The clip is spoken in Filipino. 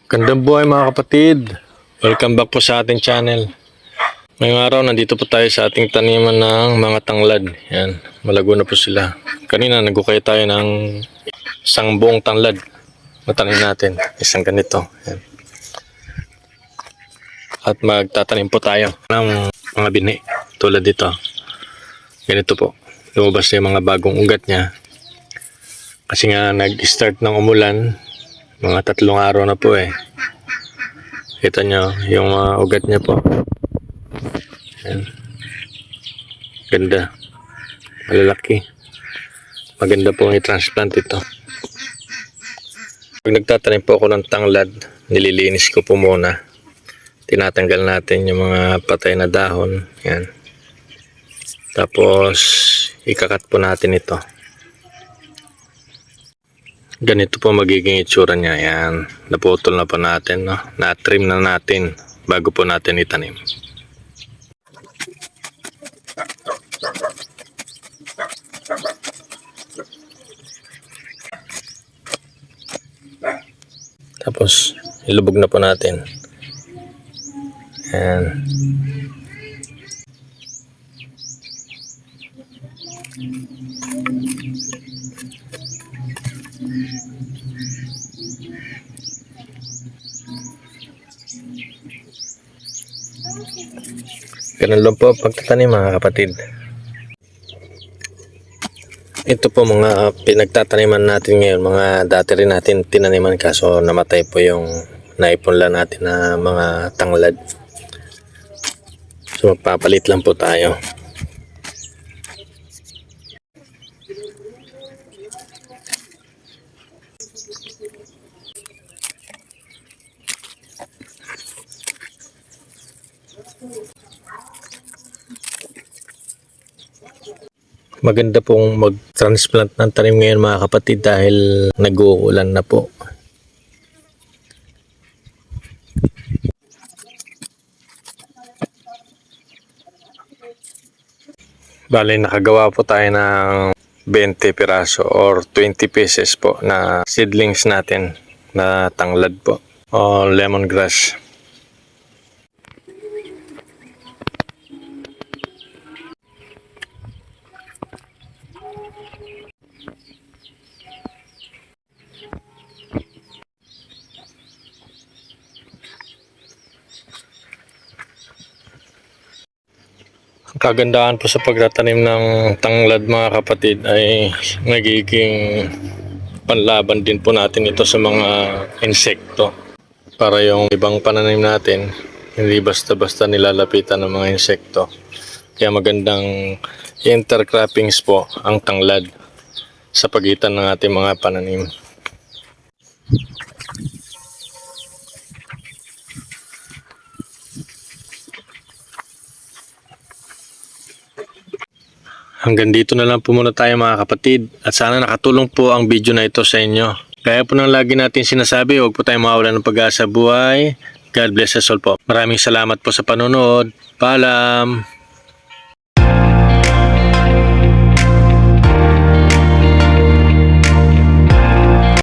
Gandang buhay mga kapatid. Welcome back po sa ating channel. Ngayong araw nandito po tayo sa ating taniman ng mga tanglad. Yan, malago na po sila. Kanina nagukay tayo ng isang buong tanglad. Matanim natin, isang ganito. Yan. At magtatanim po tayo ng mga bini tulad dito. Ganito po. Lumabas na yung mga bagong ugat niya. Kasi nga nag-start ng umulan. Mga 3 araw na po eh. Kita nyo yung ugat niya po. Ayan. Ganda. Malalaki. Maganda po i-transplant ito. Pag nagtatanim po ako ng tanglad, nililinis ko po muna. Tinatanggal natin yung mga patay na dahon. Ayan. Tapos ikakat po natin ito. Ganito po magiging itsura niya. Yan. Naputol na po natin. No? Na-trim na natin bago po natin itanim. Tapos ilubog na po natin. Yan. Ganun lang po pagtatanim mga kapatid. Ito po mga pinagtataniman natin ngayon, mga dati rin natin tinaniman kaso namatay po yung naipunla natin na mga tanglad. So magpapalit lang po tayo. Maganda pong mag-transplant ng tanim ngayon mga kapatid dahil nag-uulan na po. Bale, nakagawa po tayo ng 20 piraso or 20 pieces po na seedlings natin na tanglad po o lemongrass. Ang kagandahan po sa pagtatanim ng tanglad mga kapatid ay nagiging panlaban din po natin ito sa mga insekto. Para yung ibang pananim natin, hindi basta-basta nilalapitan ng mga insekto. Kaya magandang intercroppings po ang tanglad sa pagitan ng ating mga pananim. Hanggang dito na lang po muna tayo mga kapatid at sana nakatulong po ang video na ito sa inyo. Kaya po nang lagi natin sinasabi, huwag po tayong mawalan ng pag-asa buhay. God bless us all po. Maraming salamat po sa panonood. Paalam!